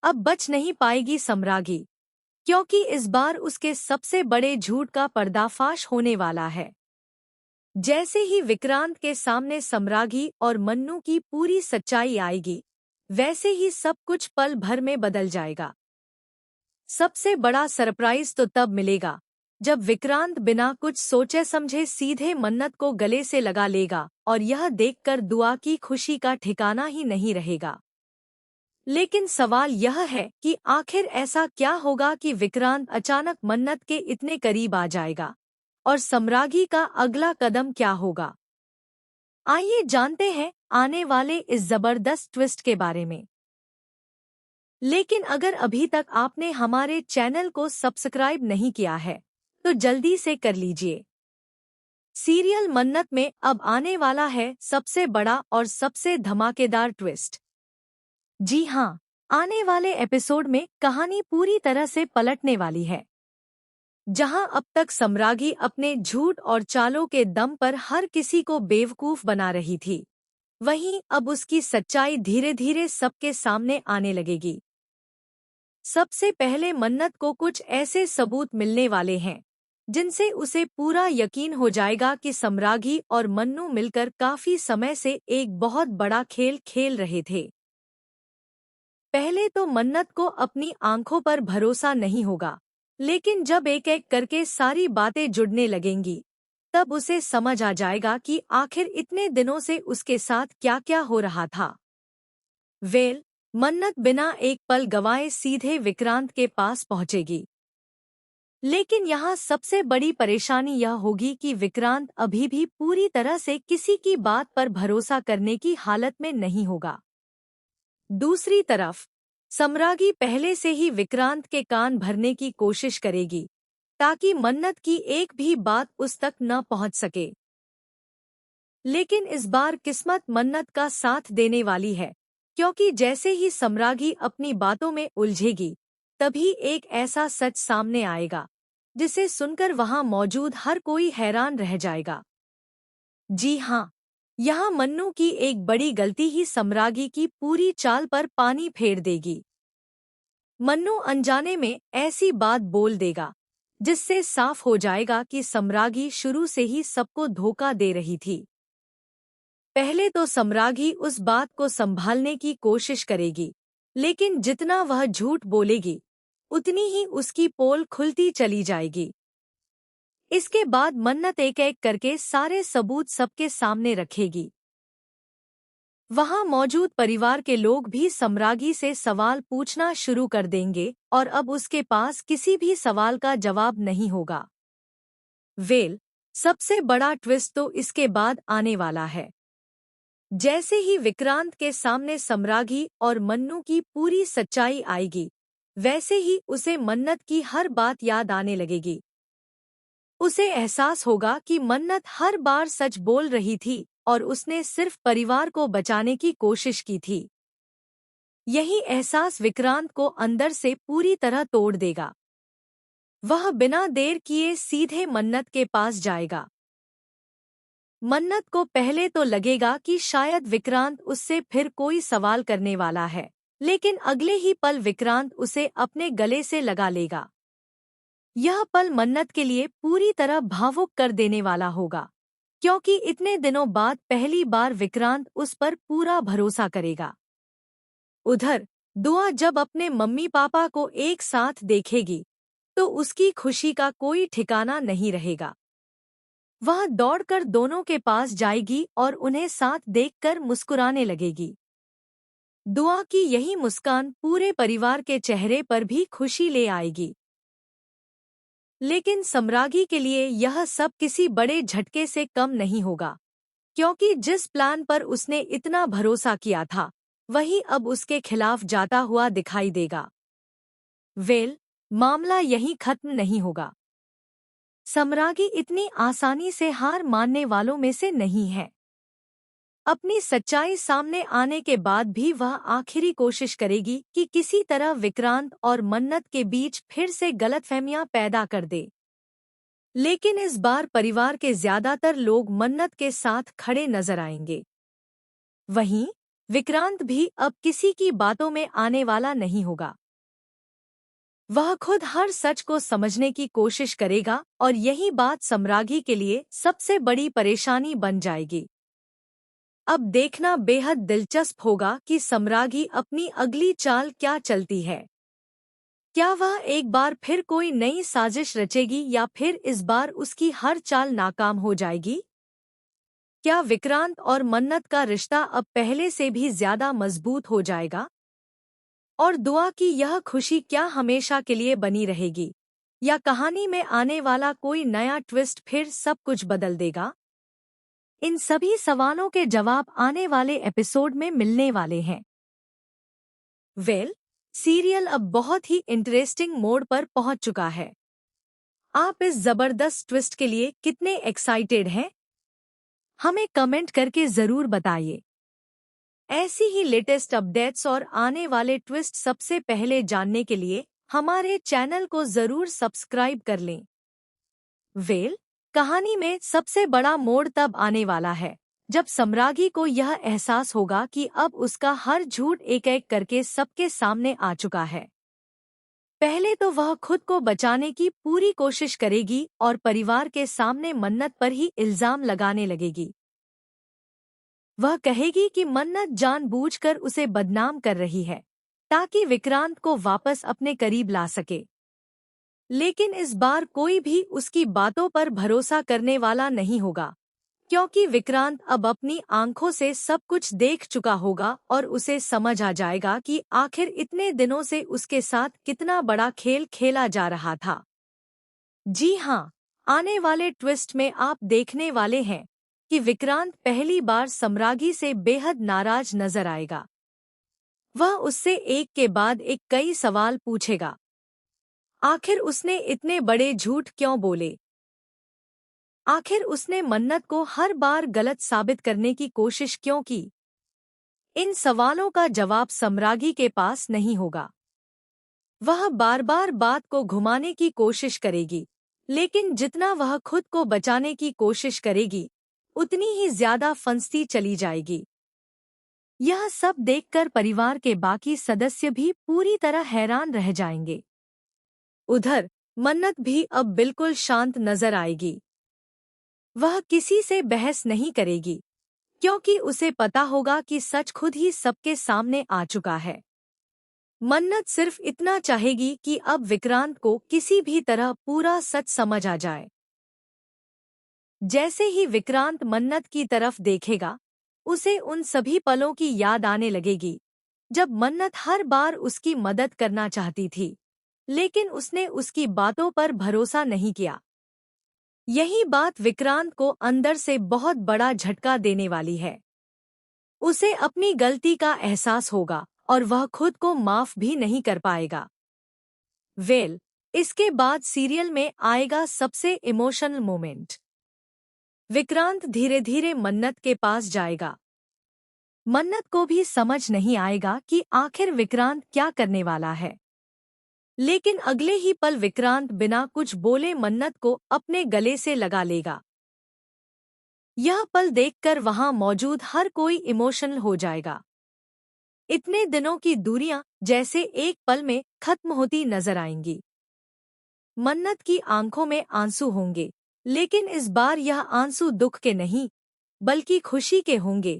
अब बच नहीं पाएगी सम्रागी, क्योंकि इस बार उसके सबसे बड़े झूठ का पर्दाफाश होने वाला है। जैसे ही विक्रांत के सामने सम्रागी और मन्नू की पूरी सच्चाई आएगी, वैसे ही सब कुछ पल भर में बदल जाएगा। सबसे बड़ा सरप्राइज तो तब मिलेगा जब विक्रांत बिना कुछ सोचे समझे सीधे मन्नत को गले से लगा लेगा और यह देखकर दुआ की खुशी का ठिकाना ही नहीं रहेगा। लेकिन सवाल यह है कि आखिर ऐसा क्या होगा कि विक्रांत अचानक मन्नत के इतने करीब आ जाएगा, और सम्रागी का अगला कदम क्या होगा। आइए जानते हैं आने वाले इस जबरदस्त ट्विस्ट के बारे में। लेकिन अगर अभी तक आपने हमारे चैनल को सब्सक्राइब नहीं किया है, तो जल्दी से कर लीजिए। सीरियल मन्नत में अब आने वाला है सबसे बड़ा और सबसे धमाकेदार ट्विस्ट। जी हाँ, आने वाले एपिसोड में कहानी पूरी तरह से पलटने वाली है। जहां अब तक सम्रागी अपने झूठ और चालों के दम पर हर किसी को बेवकूफ बना रही थी, वहीं अब उसकी सच्चाई धीरे धीरे सबके सामने आने लगेगी। सबसे पहले मन्नत को कुछ ऐसे सबूत मिलने वाले हैं जिनसे उसे पूरा यकीन हो जाएगा कि सम्रागी और मन्नू मिलकर काफी समय से एक बहुत बड़ा खेल खेल रहे थे। पहले तो मन्नत को अपनी आंखों पर भरोसा नहीं होगा, लेकिन जब एक एक करके सारी बातें जुड़ने लगेंगी, तब उसे समझ आ जाएगा कि आखिर इतने दिनों से उसके साथ क्या क्या हो रहा था। मन्नत बिना एक पल गवाए सीधे विक्रांत के पास पहुंचेगी। लेकिन यहाँ सबसे बड़ी परेशानी यह होगी कि विक्रांत अभी भी पूरी तरह से किसी की बात पर भरोसा करने की हालत में नहीं होगा। दूसरी तरफ सम्रागी पहले से ही विक्रांत के कान भरने की कोशिश करेगी, ताकि मन्नत की एक भी बात उस तक न पहुंच सके। लेकिन इस बार किस्मत मन्नत का साथ देने वाली है, क्योंकि जैसे ही सम्रागी अपनी बातों में उलझेगी, तभी एक ऐसा सच सामने आएगा जिसे सुनकर वहां मौजूद हर कोई हैरान रह जाएगा। जी हाँ, यहाँ मन्नू की एक बड़ी गलती ही सम्रागी की पूरी चाल पर पानी फेर देगी। मन्नू अनजाने में ऐसी बात बोल देगा जिससे साफ हो जाएगा कि सम्रागी शुरू से ही सबको धोखा दे रही थी। पहले तो सम्रागी उस बात को संभालने की कोशिश करेगी, लेकिन जितना वह झूठ बोलेगी, उतनी ही उसकी पोल खुलती चली जाएगी। इसके बाद मन्नत एक एक करके सारे सबूत सबके सामने रखेगी। वहां मौजूद परिवार के लोग भी सम्रागी से सवाल पूछना शुरू कर देंगे और अब उसके पास किसी भी सवाल का जवाब नहीं होगा। सबसे बड़ा ट्विस्ट तो इसके बाद आने वाला है। जैसे ही विक्रांत के सामने सम्रागी और मन्नू की पूरी सच्चाई आएगी, वैसे ही उसे मन्नत की हर बात याद आने लगेगी। उसे एहसास होगा कि मन्नत हर बार सच बोल रही थी और उसने सिर्फ परिवार को बचाने की कोशिश की थी। यही एहसास विक्रांत को अंदर से पूरी तरह तोड़ देगा। वह बिना देर किए सीधे मन्नत के पास जाएगा। मन्नत को पहले तो लगेगा कि शायद विक्रांत उससे फिर कोई सवाल करने वाला है, लेकिन अगले ही पल विक्रांत उसे अपने गले से लगा लेगा। यह पल मन्नत के लिए पूरी तरह भावुक कर देने वाला होगा, क्योंकि इतने दिनों बाद पहली बार विक्रांत उस पर पूरा भरोसा करेगा। उधर दुआ जब अपने मम्मी पापा को एक साथ देखेगी, तो उसकी खुशी का कोई ठिकाना नहीं रहेगा। वह दौड़कर दोनों के पास जाएगी और उन्हें साथ देखकर मुस्कुराने लगेगी। दुआ की यही मुस्कान पूरे परिवार के चेहरे पर भी खुशी ले आएगी। लेकिन सम्रागी के लिए यह सब किसी बड़े झटके से कम नहीं होगा, क्योंकि जिस प्लान पर उसने इतना भरोसा किया था, वही अब उसके खिलाफ जाता हुआ दिखाई देगा। मामला यहीं खत्म नहीं होगा। सम्रागी इतनी आसानी से हार मानने वालों में से नहीं है। अपनी सच्चाई सामने आने के बाद भी वह आखिरी कोशिश करेगी कि किसी तरह विक्रांत और मन्नत के बीच फिर से गलतफहमियां पैदा कर दे। लेकिन इस बार परिवार के ज्यादातर लोग मन्नत के साथ खड़े नजर आएंगे। वहीं विक्रांत भी अब किसी की बातों में आने वाला नहीं होगा। वह खुद हर सच को समझने की कोशिश करेगा और यही बात सम्रागी के लिए सबसे बड़ी परेशानी बन जाएगी। अब देखना बेहद दिलचस्प होगा कि सम्रागी अपनी अगली चाल क्या चलती है। क्या वह एक बार फिर कोई नई साजिश रचेगी या फिर इस बार उसकी हर चाल नाकाम हो जाएगी? क्या विक्रांत और मन्नत का रिश्ता अब पहले से भी ज्यादा मजबूत हो जाएगा? और दुआ की यह खुशी क्या हमेशा के लिए बनी रहेगी? या कहानी में आने वाला कोई नया ट्विस्ट फिर सब कुछ बदल देगा? इन सभी सवालों के जवाब आने वाले एपिसोड में मिलने वाले हैं। सीरियल अब बहुत ही इंटरेस्टिंग मोड पर पहुंच चुका है। आप इस जबरदस्त ट्विस्ट के लिए कितने एक्साइटेड हैं? हमें कमेंट करके जरूर बताइए। ऐसी ही लेटेस्ट अपडेट्स और आने वाले ट्विस्ट सबसे पहले जानने के लिए हमारे चैनल को जरूर सब्सक्राइब कर लें। कहानी में सबसे बड़ा मोड़ तब आने वाला है जब सम्रागी को यह एहसास होगा कि अब उसका हर झूठ एक एक करके सबके सामने आ चुका है। पहले तो वह खुद को बचाने की पूरी कोशिश करेगी और परिवार के सामने मन्नत पर ही इल्जाम लगाने लगेगी। वह कहेगी कि मन्नत जानबूझकर उसे बदनाम कर रही है ताकि विक्रांत को वापस अपने करीब ला सके। लेकिन इस बार कोई भी उसकी बातों पर भरोसा करने वाला नहीं होगा, क्योंकि विक्रांत अब अपनी आंखों से सब कुछ देख चुका होगा और उसे समझ आ जाएगा कि आखिर इतने दिनों से उसके साथ कितना बड़ा खेल खेला जा रहा था। जी हाँ, आने वाले ट्विस्ट में आप देखने वाले हैं कि विक्रांत पहली बार सम्रागी से बेहद नाराज नजर आएगा। वह उससे एक के बाद एक कई सवाल पूछेगा। आखिर उसने इतने बड़े झूठ क्यों बोले? आखिर उसने मन्नत को हर बार गलत साबित करने की कोशिश क्यों की? इन सवालों का जवाब सम्रागी के पास नहीं होगा। वह बार बार बात को घुमाने की कोशिश करेगी, लेकिन जितना वह खुद को बचाने की कोशिश करेगी उतनी ही ज्यादा फंसती चली जाएगी। यह सब देखकर परिवार के बाकी सदस्य भी पूरी तरह हैरान रह जाएंगे। उधर मन्नत भी अब बिल्कुल शांत नजर आएगी। वह किसी से बहस नहीं करेगी, क्योंकि उसे पता होगा कि सच खुद ही सबके सामने आ चुका है। मन्नत सिर्फ इतना चाहेगी कि अब विक्रांत को किसी भी तरह पूरा सच समझ आ जाए। जैसे ही विक्रांत मन्नत की तरफ देखेगा, उसे उन सभी पलों की याद आने लगेगी जब मन्नत हर बार उसकी मदद करना चाहती थी, लेकिन उसने उसकी बातों पर भरोसा नहीं किया। यही बात विक्रांत को अंदर से बहुत बड़ा झटका देने वाली है। उसे अपनी गलती का एहसास होगा और वह खुद को माफ भी नहीं कर पाएगा। इसके बाद सीरियल में आएगा सबसे इमोशनल मोमेंट। विक्रांत धीरे धीरे मन्नत के पास जाएगा। मन्नत को भी समझ नहीं आएगा कि आखिर विक्रांत क्या करने वाला है, लेकिन अगले ही पल विक्रांत बिना कुछ बोले मन्नत को अपने गले से लगा लेगा। यह पल देखकर वहां मौजूद हर कोई इमोशनल हो जाएगा। इतने दिनों की दूरियां जैसे एक पल में खत्म होती नजर आएंगी। मन्नत की आंखों में आंसू होंगे, लेकिन इस बार यह आंसू दुख के नहीं बल्कि खुशी के होंगे,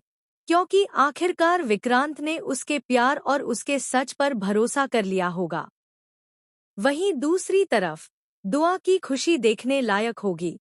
क्योंकि आखिरकार विक्रांत ने उसके प्यार और उसके सच पर भरोसा कर लिया होगा। वहीं दूसरी तरफ दुआ की खुशी देखने लायक होगी।